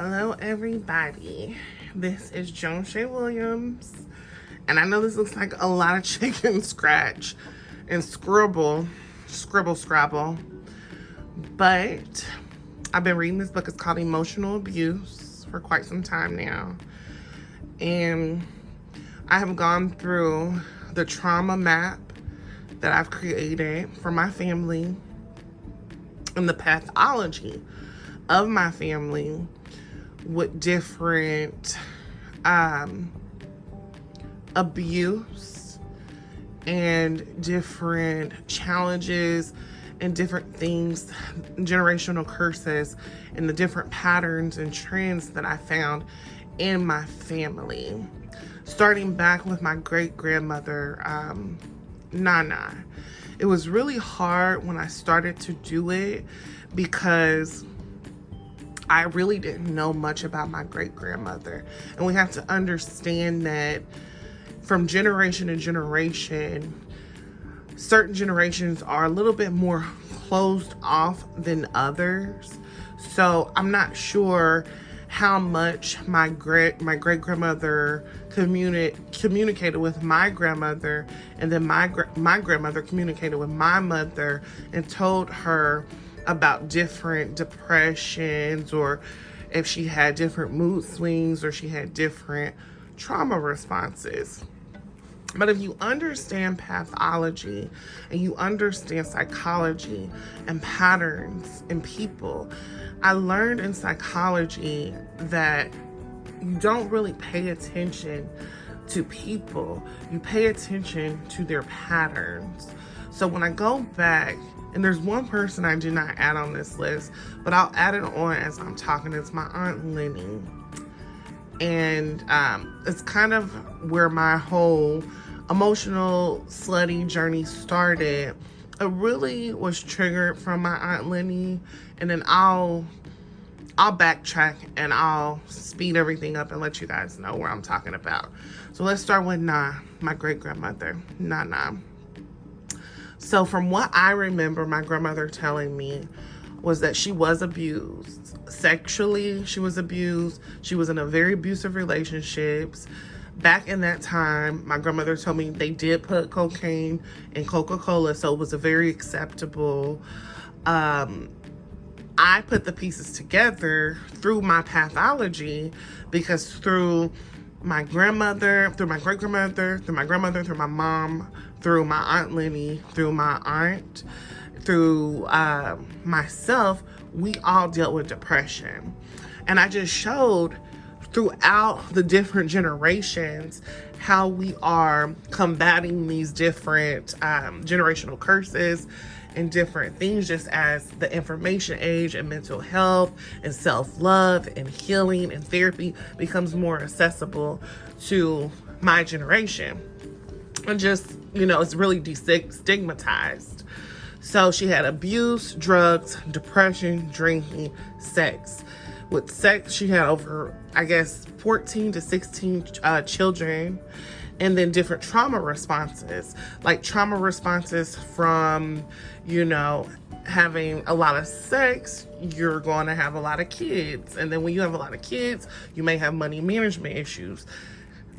Hello everybody, this is Joan Shay Williams, and I know this looks like a lot of chicken scratch and scribble, scrabble, but I've been reading this book. It's called Emotional Abuse for quite some time now, and I have gone through the trauma map that I've created for my family and the pathology of my family with different abuse and different challenges and different things, generational curses, and the different patterns and trends that I found in my family. Starting back with my great-grandmother, Nana. It was really hard when I started to do it because I really didn't know much about my great-grandmother. And we have to understand that from generation to generation, certain generations are a little bit more closed off than others. So I'm not sure how much my great-grandmother communicated with my grandmother, and then my grandmother communicated with my mother and told her about different depressions, or if she had different mood swings, or she had different trauma responses. But if you understand pathology and you understand psychology and patterns in people, I learned in psychology that you don't really pay attention to people. You pay attention to their patterns. So when I go back, and there's one person I did not add on this list, but I'll add it on as I'm talking. It's my Aunt Lenny. And it's kind of where my whole emotional slutty journey started. It really was triggered from my Aunt Lenny, and then I'll backtrack and I'll speed everything up and let you guys know where I'm talking about. So let's start with my great-grandmother, Nana. So from what I remember my grandmother telling me was that she was abused. Sexually, she was abused. She was in a very abusive relationships. Back in that time, my grandmother told me they did put cocaine in Coca-Cola, so it was a very acceptable. I put the pieces together through my pathology because through my grandmother, through my great-grandmother, through my grandmother, through my mom, through my Aunt Lenny, through my aunt, through myself, we all dealt with depression. And I just showed throughout the different generations how we are combating these different generational curses and different things, just as the information age and mental health and self-love and healing and therapy becomes more accessible to my generation. And just, it's really destigmatized. So she had abuse, drugs, depression, drinking, sex. With sex, she had over, 14 to 16 children. And then different trauma responses, like trauma responses from, having a lot of sex, you're going to have a lot of kids. And then when you have a lot of kids, you may have money management issues.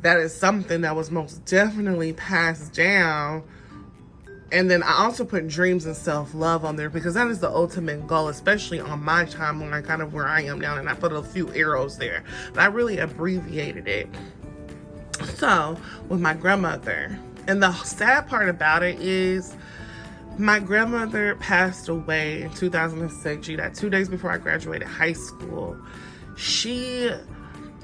That is something that was most definitely passed down. And then I also put dreams and self-love on there because that is the ultimate goal, especially on my timeline, kind of where I am now. And I put a few arrows there, but I really abbreviated it. So with my grandmother, and the sad part about it is my grandmother passed away in 2006. She died 2 days before I graduated high school. She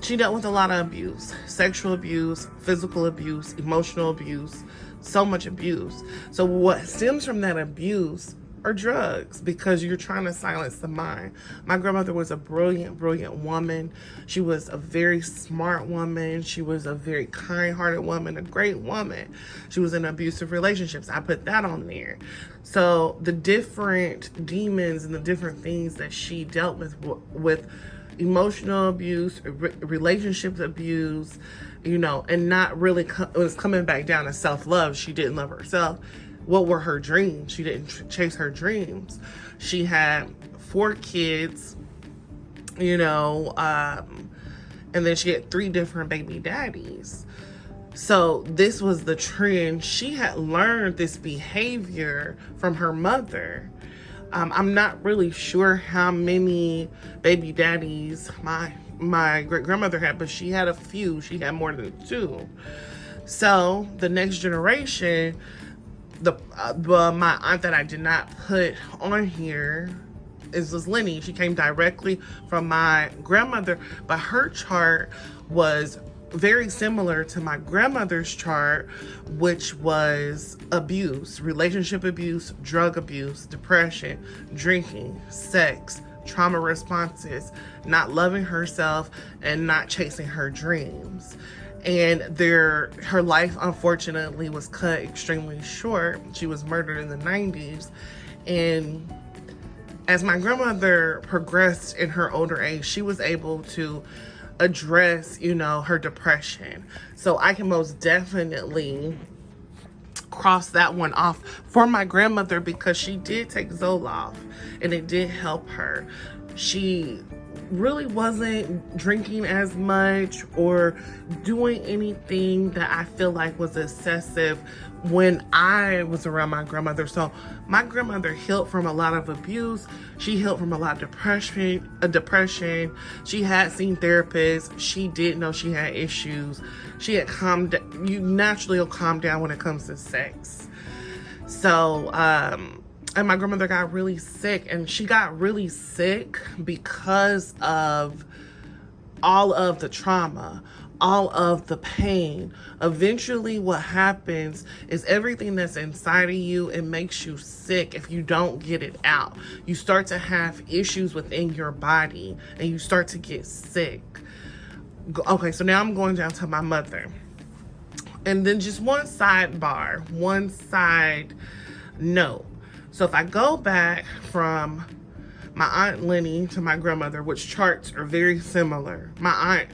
dealt with a lot of abuse, sexual abuse, physical abuse, emotional abuse, so much abuse. So what stems from that abuse are drugs, because you're trying to silence the mind. My grandmother was a brilliant woman. She was a very smart woman. She was a very kind-hearted woman, a great woman. She was in abusive relationships. I put that on there. So the different demons and the different things that she dealt with emotional abuse, relationships abuse, and not really, it was coming back down to self-love. She didn't love herself. What were her dreams? She didn't chase her dreams. She had 4 kids you know, and then she had 3 different baby daddies. So this was the trend. She had learned this behavior from her mother. I'm not really sure how many baby daddies my great grandmother had, but she had a few. She had more than 2. So the next generation, my aunt that I did not put on here was Lenny. She came directly from my grandmother, but her chart was very similar to my grandmother's chart, which was abuse, relationship abuse, drug abuse, depression, drinking, sex, trauma responses, not loving herself, and not chasing her dreams. And her life, unfortunately, was cut extremely short. She was murdered in the 90s. And as my grandmother progressed in her older age, she was able to address, you know, her depression. So I can most definitely cross that one off for my grandmother, because she did take Zoloft and it did help her. She really wasn't drinking as much or doing anything that I feel like was excessive when I was around my grandmother. So my grandmother healed from a lot of abuse. She healed from a lot of depression. She had seen therapists. She did know she had issues. She had calmed down. You naturally will calm down when it comes to sex. So, and my grandmother got really sick, and she got really sick because of all of the trauma, all of the pain. Eventually what happens is everything that's inside of you, it makes you sick if you don't get it out. You start to have issues within your body and you start to get sick. Okay, so now I'm going down to my mother. And then just one side note. So if I go back from my Aunt Lenny to my grandmother, which charts are very similar, my aunt,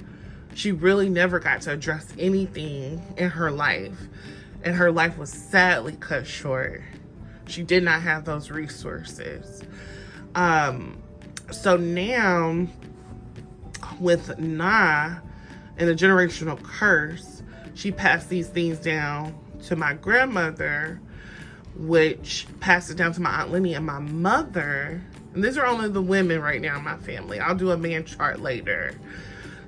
she really never got to address anything in her life, and her life was sadly cut short. She did not have those resources. So now with Na and the generational curse, she passed these things down to my grandmother, which passed it down to my Aunt Lenny and my mother. And these are only the women right now in my family. I'll do a man chart later.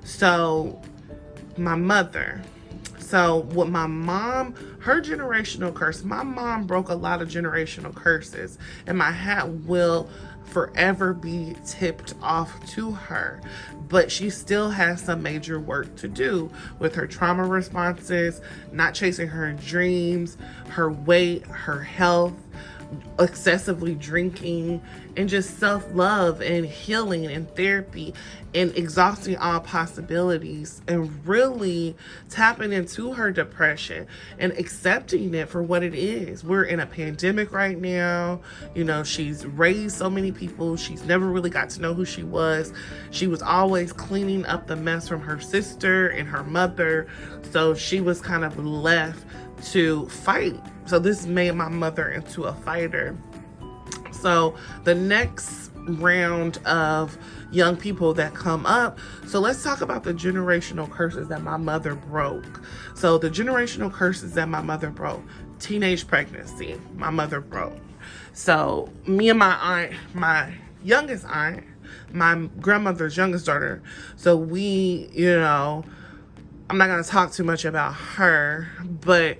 So my mother. So with my mom, her generational curse, my mom broke a lot of generational curses, and my hat will forever be tipped off to her. But she still has some major work to do with her trauma responses, not chasing her dreams, her weight, her health, excessively drinking, and just self-love and healing and therapy and exhausting all possibilities and really tapping into her depression and accepting it for what it is. We're in a pandemic right now. You know, she's raised so many people. She's never really got to know who she was. She was always cleaning up the mess from her sister and her mother. So she was kind of left to fight. So this made my mother into a fighter. So the next round of young people that come up, so let's talk about the generational curses that my mother broke. So the generational curses that my mother broke: teenage pregnancy, my mother broke. So me and my aunt, my youngest aunt, my grandmother's youngest daughter, so we, you know, I'm not going to talk too much about her, but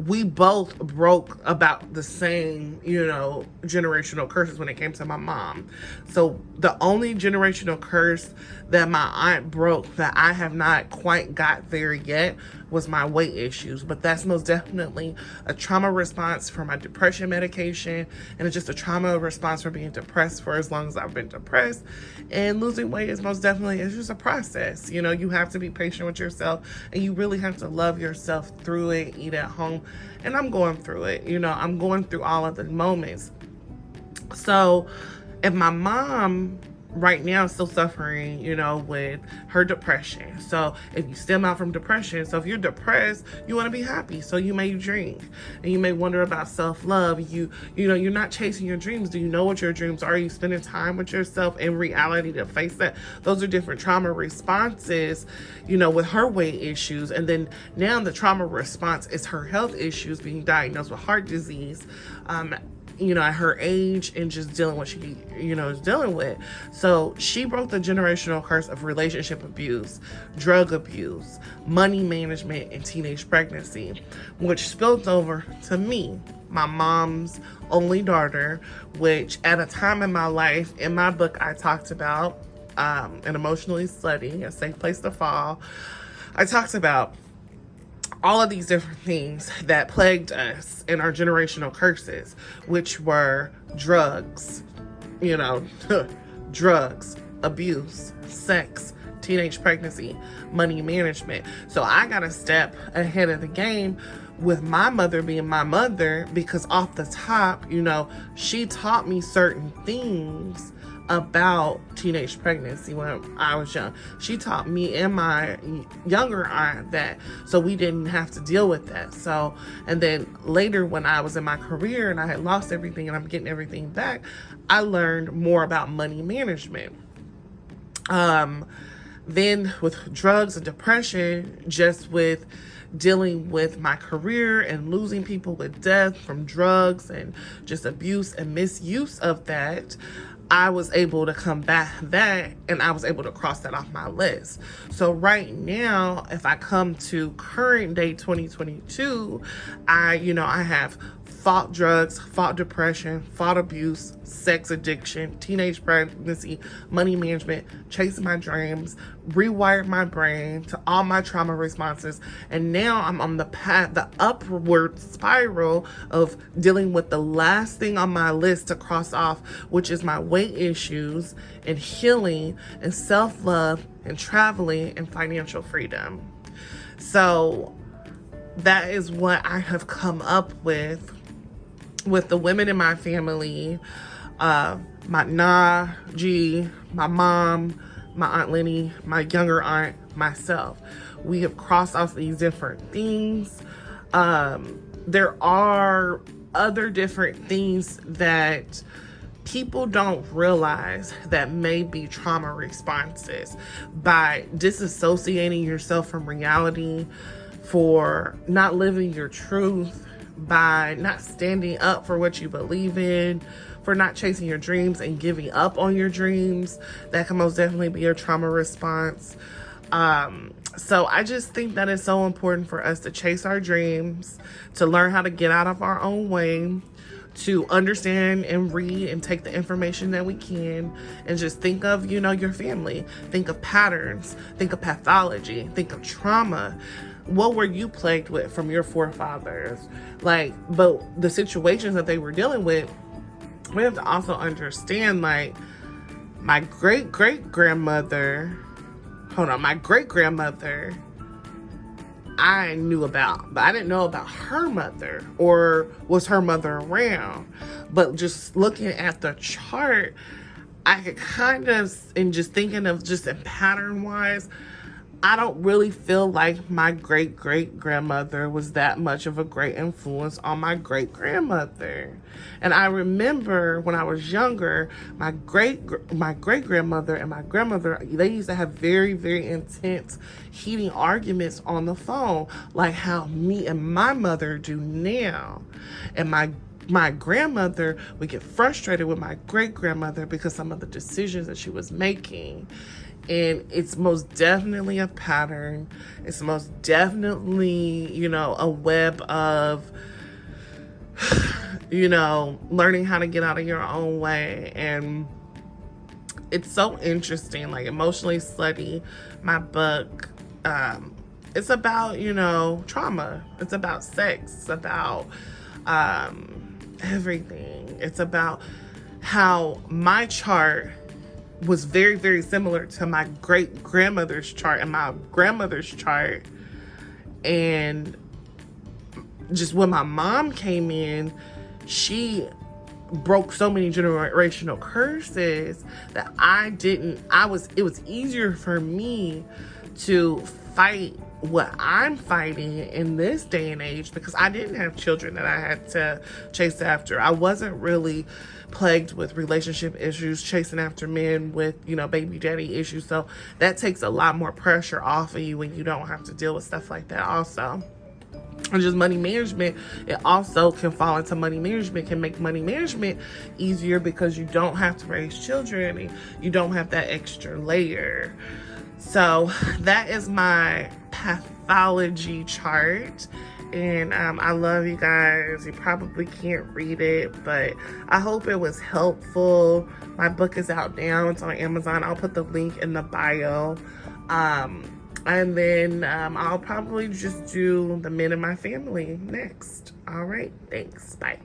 we both broke about the same, you know, generational curses when it came to my mom. So the only generational curse that my aunt broke that I have not quite got there yet was my weight issues. But that's most definitely a trauma response for my depression medication, and it's just a trauma response for being depressed for as long as I've been depressed. And losing weight is most definitely, it's just a process. You know, you have to be patient with yourself, and you really have to love yourself through it, eat at home. And I'm going through it. You know, I'm going through all of the moments. So if my mom right now still suffering, with her depression. So if you stem out from depression, so if you're depressed, you want to be happy, so you may drink, and you may wonder about self-love. You're not chasing your dreams. Do you know what your dreams are? Are you spending time with yourself in reality to face that? Those are different trauma responses, with her weight issues. And then now the trauma response is her health issues, being diagnosed with heart disease, at her age, and just dealing with what she, is dealing with. So she broke the generational curse of relationship abuse, drug abuse, money management, and teenage pregnancy, which spilled over to me, my mom's only daughter, which at a time in my life, in my book, I talked about an emotionally slutty, a safe place to fall. I talked about all of these different things that plagued us in our generational curses, which were drugs, drugs, abuse, sex, teenage pregnancy, money management. So I got a step ahead of the game with my mother being my mother, because off the top, she taught me certain things about teenage pregnancy when I was young. She taught me and my younger aunt that, so we didn't have to deal with that. So, and then later when I was in my career and I had lost everything and I'm getting everything back, I learned more about money management. Then with drugs and depression, just with dealing with my career and losing people with death from drugs and just abuse and misuse of that, I was able to combat that, and I was able to cross that off my list. So right now, if I come to current day 2022, I have fought drugs, fought depression, fought abuse, sex addiction, teenage pregnancy, money management, chasing my dreams, rewired my brain to all my trauma responses. And now I'm on the path, the upward spiral of dealing with the last thing on my list to cross off, which is my weight issues and healing and self-love and traveling and financial freedom. So that is what I have come up with the women in my family, my G, my mom, my Aunt Lenny, my younger aunt, myself. We have crossed off these different things. There are other different things that people don't realize that may be trauma responses by disassociating yourself from reality, for not living your truth, by not standing up for what you believe in, for not chasing your dreams and giving up on your dreams. That can most definitely be a trauma response. So I just think that it's so important for us to chase our dreams, to learn how to get out of our own way, to understand and read and take the information that we can, and just think of, your family. Think of patterns, think of pathology, think of trauma. What were you plagued with from your forefathers? But the situations that they were dealing with, we have to also understand, my great-grandmother, I knew about, but I didn't know about her mother, or was her mother around. But just looking at the chart, I could kind of, and just thinking of just in pattern-wise, I don't really feel like my great-great-grandmother was that much of a great influence on my great-grandmother. And I remember when I was younger, my great-grandmother and my grandmother, they used to have very, very intense, heating arguments on the phone, like how me and my mother do now. And my grandmother would get frustrated with my great-grandmother because some of the decisions that she was making. And it's most definitely a pattern. It's most definitely, a web of, learning how to get out of your own way. And it's so interesting, Emotionally Slutty, my book, it's about, trauma. It's about sex. It's about everything. It's about how my chart was very, very similar to my great-grandmother's chart and my grandmother's chart. And just when my mom came in, she broke so many generational curses that it was easier for me to fight what I'm fighting in this day and age because I didn't have children that I had to chase after. I wasn't really plagued with relationship issues, chasing after men with, baby daddy issues. So that takes a lot more pressure off of you when you don't have to deal with stuff like that also. And just money management, it also can fall into money management, can make money management easier because you don't have to raise children and you don't have that extra layer. So that is my pathology chart. And I love you guys. You probably can't read it, but I hope it was helpful. My book is out now. It's on Amazon. I'll put the link in the bio. And then I'll probably just do the men in my family next. All right. Thanks. Bye.